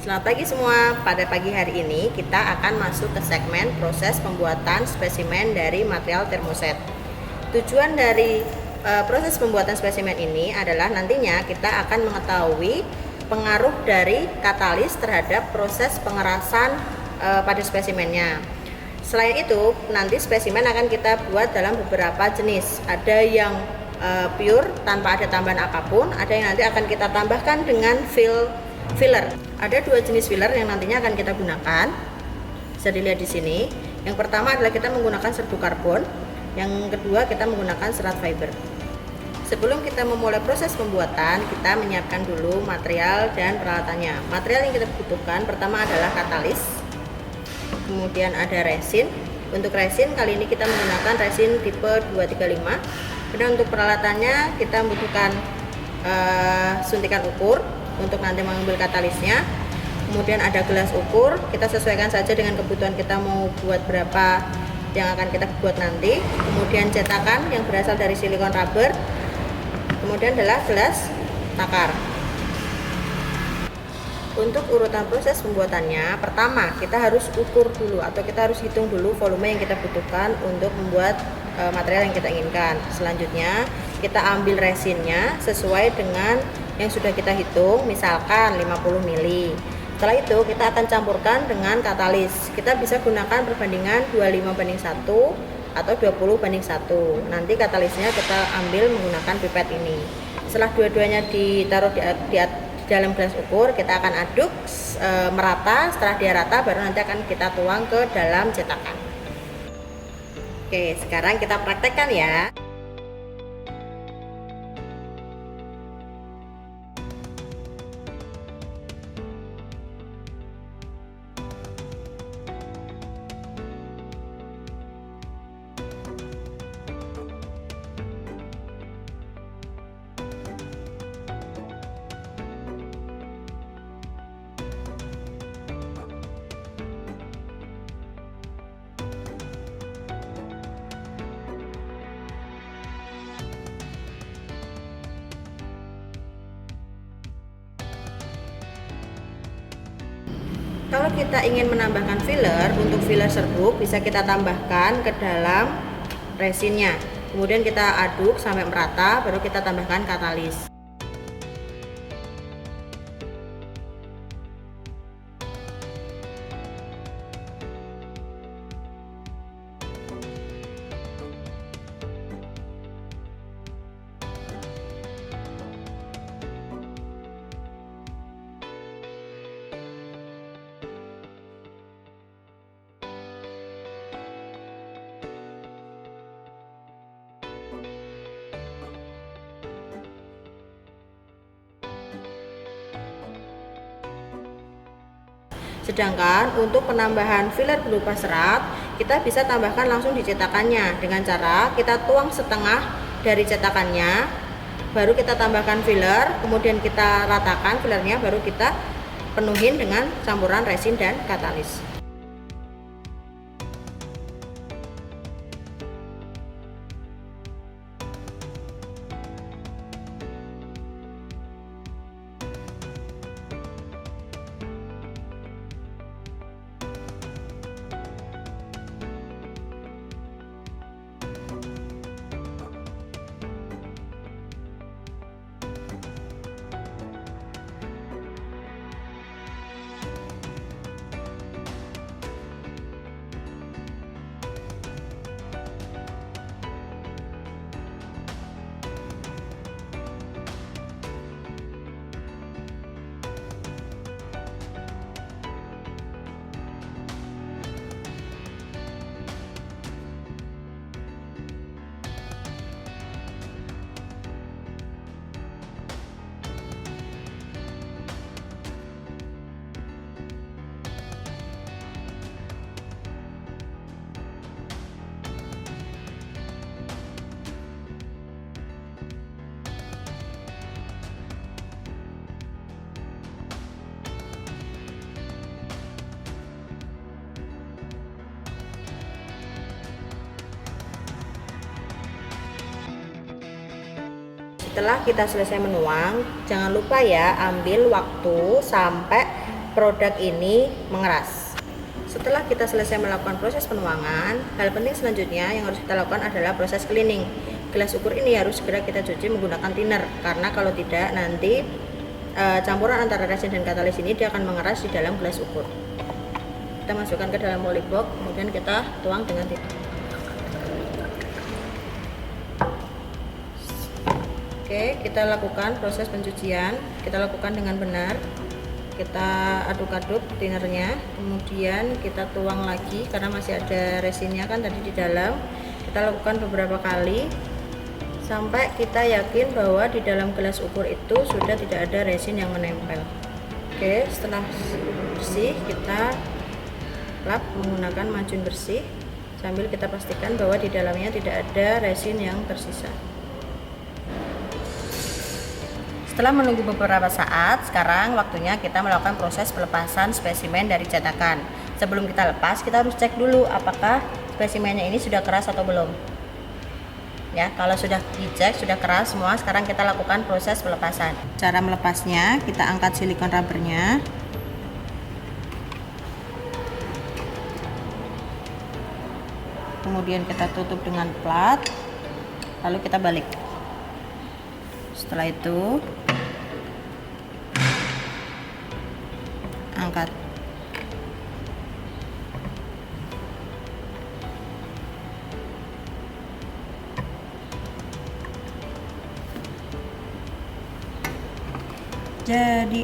Selamat pagi semua. Pada pagi hari ini kita akan masuk ke segmen proses pembuatan spesimen dari material termoset. Tujuan dari proses pembuatan spesimen ini adalah nantinya kita akan mengetahui pengaruh dari katalis terhadap proses pengerasan pada spesimennya. Selain itu, nanti spesimen akan kita buat dalam beberapa jenis. Ada yang pure tanpa ada tambahan apapun, ada yang nanti akan kita tambahkan dengan filler. Ada dua jenis filler yang nantinya akan kita gunakan. Bisa dilihat di sini. Yang pertama adalah kita menggunakan serbuk karbon, yang kedua kita menggunakan serat fiber. Sebelum kita memulai proses pembuatan, kita menyiapkan dulu material dan peralatannya. Material yang kita butuhkan pertama adalah katalis, kemudian ada resin. Untuk resin kali ini kita menggunakan resin tipe 235. Kemudian untuk peralatannya kita membutuhkan suntikan ukur untuk nanti mengambil katalisnya. Kemudian ada gelas ukur, kita sesuaikan saja dengan kebutuhan kita mau buat berapa yang akan kita buat nanti. Kemudian cetakan yang berasal dari silikon rubber. Kemudian adalah gelas takar. Untuk urutan proses pembuatannya, pertama kita harus ukur dulu atau kita harus hitung dulu volume yang kita butuhkan untuk membuat material yang kita inginkan. Selanjutnya kita ambil resinnya sesuai dengan yang sudah kita hitung, misalkan 50 ml. Setelah itu kita akan campurkan dengan katalis. Kita bisa gunakan perbandingan 25:1 atau 20:1. Nanti katalisnya kita ambil menggunakan pipet ini. Setelah dua-duanya ditaruh di dalam gelas ukur, kita akan aduk merata. Setelah dia rata baru nanti akan kita tuang ke dalam cetakan. Oke, sekarang kita praktekkan ya. Kalau kita ingin menambahkan filler, untuk filler serbuk bisa kita tambahkan ke dalam resinnya. Kemudian kita aduk sampai merata, baru kita tambahkan katalis. Sedangkan untuk penambahan filler berupa serat, kita bisa tambahkan langsung di cetakannya dengan cara kita tuang setengah dari cetakannya, baru kita tambahkan filler, kemudian kita ratakan fillernya, baru kita penuhin dengan campuran resin dan katalis. Setelah kita selesai menuang, jangan lupa ya ambil waktu sampai produk ini mengeras. Setelah kita selesai melakukan proses penuangan, hal penting selanjutnya yang harus kita lakukan adalah proses cleaning. Gelas ukur ini harus segera kita cuci menggunakan thinner, karena kalau tidak nanti campuran antara resin dan katalis ini dia akan mengeras di dalam gelas ukur. Kita masukkan ke dalam polybox, kemudian kita tuang dengan thinner. Oke, kita lakukan proses pencucian, kita lakukan dengan benar. Kita aduk-aduk thinnernya, kemudian kita tuang lagi karena masih ada resinnya kan tadi di dalam. Kita lakukan beberapa kali sampai kita yakin bahwa di dalam gelas ukur itu sudah tidak ada resin yang menempel. Oke, setelah bersih kita lap menggunakan macun bersih sambil kita pastikan bahwa di dalamnya tidak ada resin yang tersisa. Setelah menunggu beberapa saat, sekarang waktunya kita melakukan proses pelepasan spesimen dari cetakan. Sebelum kita lepas, kita harus cek dulu apakah spesimennya ini sudah keras atau belum. Ya, kalau sudah dicek sudah keras semua, sekarang kita lakukan proses pelepasan. Cara melepasnya, kita angkat silikon rubbernya. Kemudian kita tutup dengan plat, lalu kita balik. Setelah itu angkat. Jadi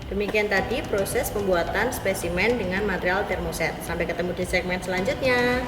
demikian tadi proses pembuatan spesimen dengan material termoset. Sampai ketemu di segmen selanjutnya.